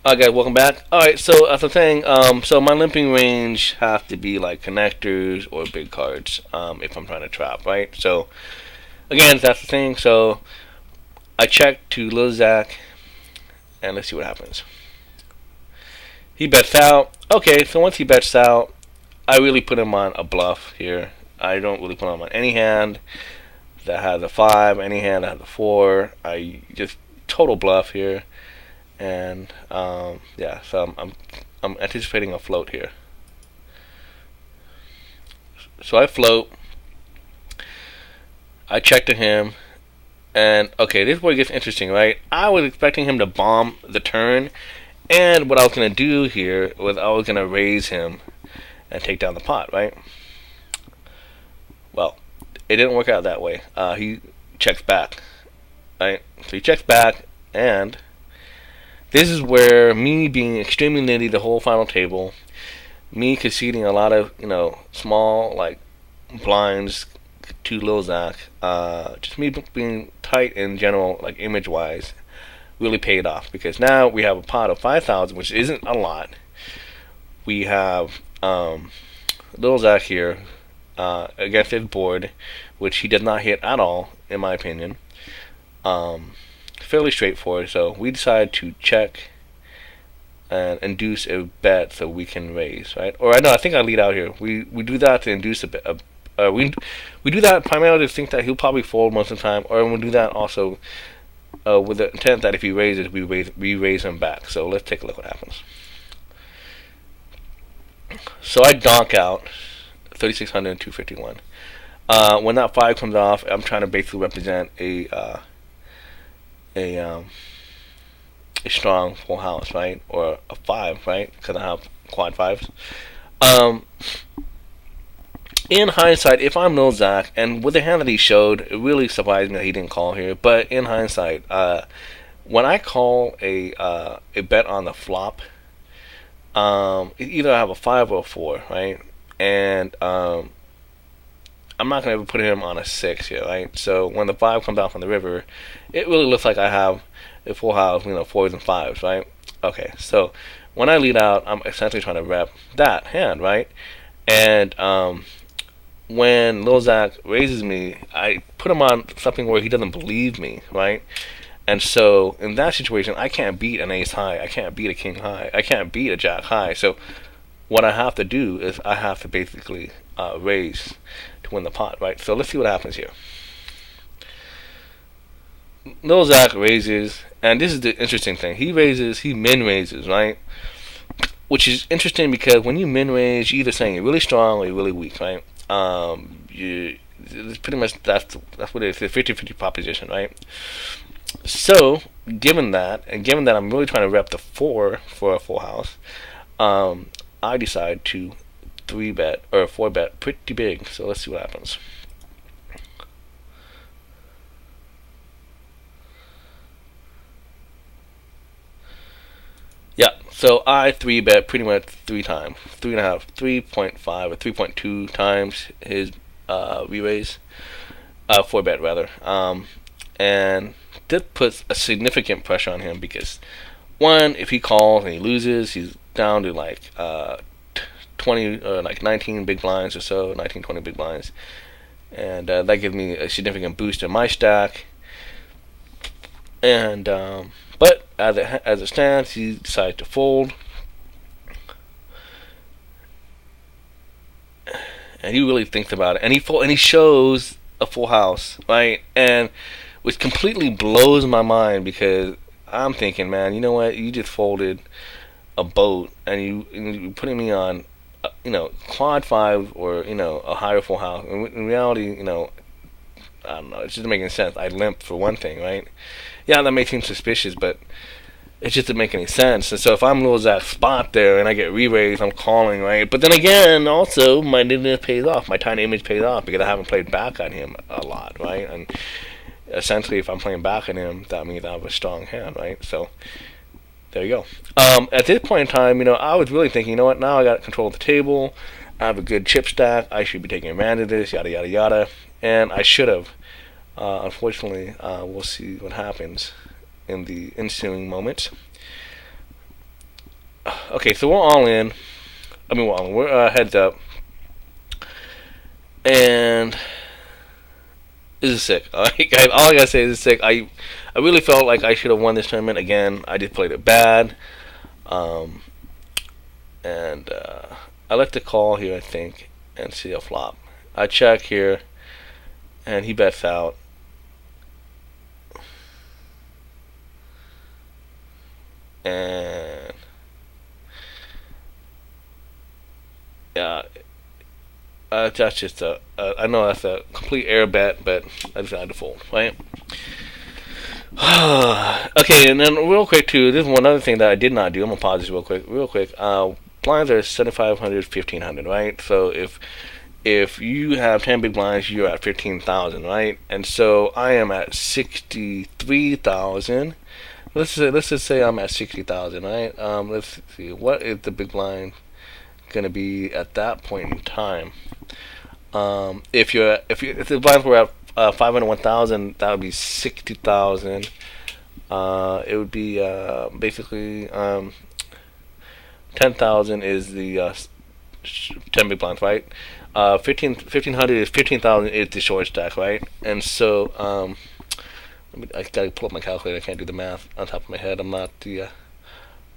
Alright guys, welcome back. Alright, so as I'm saying, so my limping range have to be like connectors or big cards, if I'm trying to trap, right? So again, that's the thing. So I check to Lil Zach, and let's see what happens. He bets out. Okay, so once he bets out, I really put him on a bluff here. I don't really put him on any hand that has a 5, any hand that has a 4. I just total bluff here. And yeah, so I'm anticipating a float here. So I float. I check to him, and okay, this is where it gets interesting, right? I was expecting him to bomb the turn, and what I was gonna do here was I was gonna raise him and take down the pot, right? Well, it didn't work out that way. He checks back, right? So he checks back, and this is where me being extremely nitty the whole final table, me conceding a lot of small like blinds to Lil Zach, just me being tight in general, like image wise, really paid off because now we have a pot of 5,000, which isn't a lot. We have Lil Zach here against his board, which he did not hit at all, in my opinion. Fairly straightforward. So we decide to check and induce a bet so we can raise, right? Or I think I lead out here. We do that to induce a bet. We do that primarily to think that he'll probably fold most of the time, or we do that also with the intent that if he raises, we raise him back. So let's take a look what happens. So I donk out 3,600 and 251. When that 5 comes off, I'm trying to basically represent a strong full house, right? Or a 5, right? Because I have quad 5s. In hindsight, if I'm Lil Zach, and with the hand that he showed, it really surprised me that he didn't call here. But in hindsight, when I call a bet on the flop, either I have a 5 or a 4, right? And I'm not going to ever put him on a 6 here, right? So when the 5 comes out from the river, it really looks like I have a full house, 4s and 5s, right? Okay, so when I lead out, I'm essentially trying to rep that hand, right? And when Lil Zach raises me, I put him on something where he doesn't believe me, right? And so in that situation, I can't beat an ace high, I can't beat a king high, I can't beat a jack high. So what I have to do is I have to basically raise to win the pot, right? So let's see what happens here. Lil Zach raises, and this is the interesting thing. He min raises, right? Which is interesting because when you min raise, you're either saying you're really strong or you're really weak, right? It's pretty much that's what it is. It's a 50-50 proposition, right? So given that, and given that I'm really trying to rep the 4 for a full house, I decide to 3-bet or 4-bet pretty big. So let's see what happens. Yeah, so I 3-bet pretty much 3 times, 3.5, 3.5 or 3.2 times his re-raise, 4-bet rather, and this puts a significant pressure on him because one, if he calls and he loses, he's down to like 20 or like 19 big blinds or so, 19, 20 big blinds, and that gives me a significant boost in my stack. And but as it stands, he decides to fold, and he really thinks about it, and he shows a full house, right? And which completely blows my mind because I'm thinking, man, you know what? You just folded a boat, and you're putting me on, quad 5 or a higher full house. In reality, I don't know. It just doesn't make any sense. I limp for one thing, right? Yeah, that may seem suspicious, but it just doesn't make any sense. And so if I'm Lil Zach's spot there and I get re-raised, I'm calling, right? But then again, also, my nittiness pays off. My tiny image pays off because I haven't played back on him a lot, right? And essentially, if I'm playing back on him, that means I have a strong hand, right? So there you go. At this point in time, I was really thinking, you know what? Now I got control of the table. I have a good chip stack. I should be taking advantage of this, yada, yada, yada. And I should have. Unfortunately, we'll see what happens in the ensuing moments. Okay, so we're all in. I mean, we're heads up, and this is sick. All I gotta say is sick. I really felt like I should have won this tournament again. I just played it bad, um, and I like to call here, I think, and see a flop. I check here, and he bets out. And yeah, that's just I know that's a complete air bet, but I decided to fold, right? Okay, and then real quick too, this is one other thing that I did not do. I'm gonna pause this real quick. Blinds are 7,500, 1,500, right? So if you have 10 big blinds, you're at 15,000, right? And so I am at 63,000. Let's just say I'm at 60,000, right? Let's see, what is the big blind gonna be at that point in time? If the blinds were at 501,000, that would be 60,000. It would be basically 10,000 is the 10 big blinds, right? 1,500 is 15,000 is the short stack, right? And so I gotta pull up my calculator. I can't do the math on top of my head. I'm not the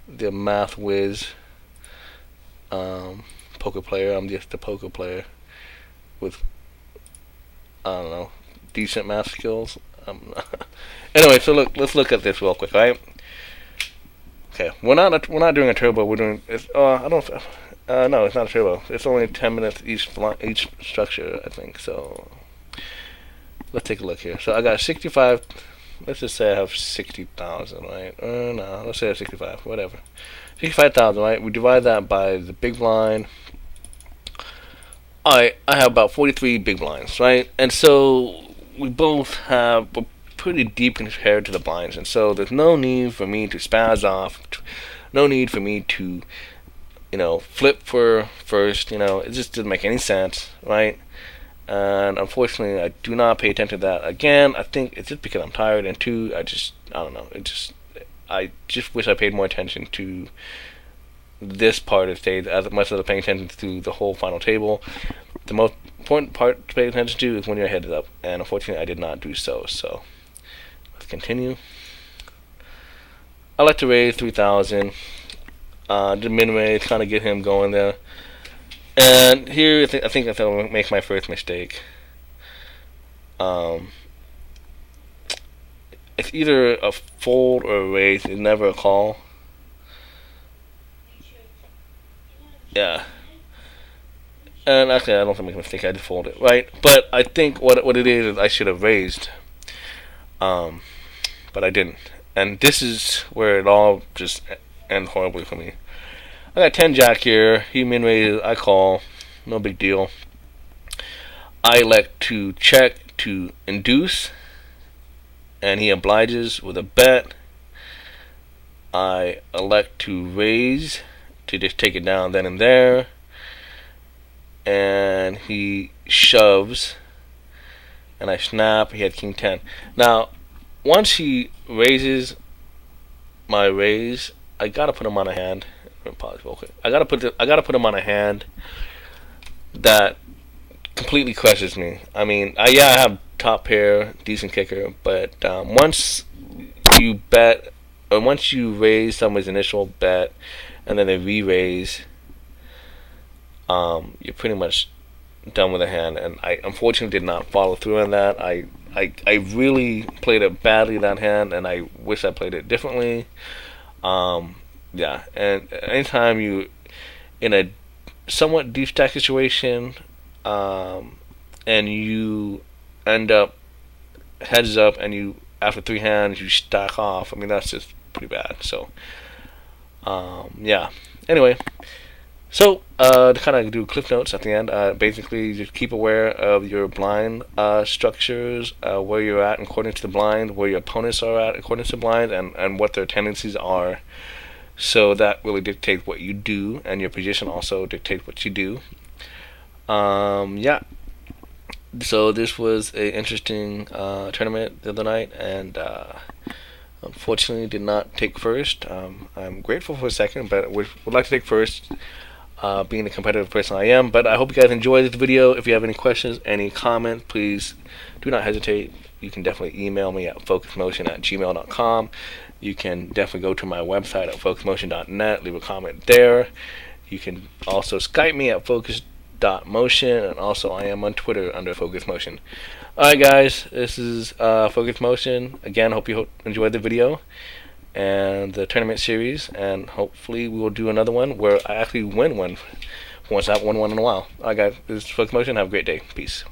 math whiz poker player. I'm just a poker player with, I don't know, decent math skills. Anyway, so let's look at this real quick, right? Okay, we're not doing a turbo. We're doing I don't. No, it's not a turbo. It's only 10 minutes each structure, I think. So let's take a look here. So I got 65. Let's just say I have 60,000, right? No, let's say I have 65. Whatever. 65,000, right? We divide that by the big blind. I have about 43 big blinds, right? And so we're pretty deep compared to the blinds, and so there's no need for me to spaz off. No need for me to, flip for first. It just didn't make any sense, right? And unfortunately, I do not pay attention to that. Again, I think it's just because I'm tired, and two, I don't know. I just wish I paid more attention to this part of the stage as much as I'm paying attention to the whole final table. The most important part to pay attention to is when your head is up, and unfortunately, I did not do so. So let's continue. I like to raise 3,000. The min raise, kind of get him going there. And here, I think I'll make my first mistake. It's either a fold or a raise. It's never a call. Yeah. And actually, I don't think I make a mistake. I just fold it, right? But I think what it is I should have raised. But I didn't. And this is where it all just ends horribly for me. I got 10 jack here. He min raises. I call. No big deal. I elect to check to induce, and he obliges with a bet. I elect to raise to just take it down then and there, and he shoves, and I snap. He had king 10. Now, once he raises my raise, I gotta put him on a hand. Pause real quick. I gotta put him on a hand that completely crushes me. I mean, I have top pair, decent kicker, but once you bet, or once you raise someone's initial bet, and then they re-raise, you're pretty much done with the hand. And I unfortunately did not follow through on that. I really played it badly, that hand, and I wish I played it differently. Yeah, and anytime you in a somewhat deep stack situation, and you end up heads up, and you after 3 hands you stack off. I mean, that's just pretty bad. So, yeah. Anyway, so to kind of do cliff notes at the end, basically just keep aware of your blind structures, where you're at according to the blind, where your opponents are at according to the blind, and what their tendencies are. So that really dictates what you do, and your position also dictates what you do. Yeah. So this was a interesting tournament the other night, and Unfortunately, did not take first. I'm grateful for second, but would like to take first. Being the competitive person I am. But I hope you guys enjoyed this video. If you have any questions, any comments, please do not hesitate. You can definitely email me at focusmotion@gmail.com. You can definitely go to my website at focusmotion.net, leave a comment there. You can also Skype me at focus.motion, and also I am on Twitter under focusmotion. Alright guys, this is Focus Motion. Again, hope you enjoyed the video and the tournament series, and hopefully we will do another one where I actually win one once. I haven't won one in a while. Alright guys, this is Focus Motion. Have a great day. Peace.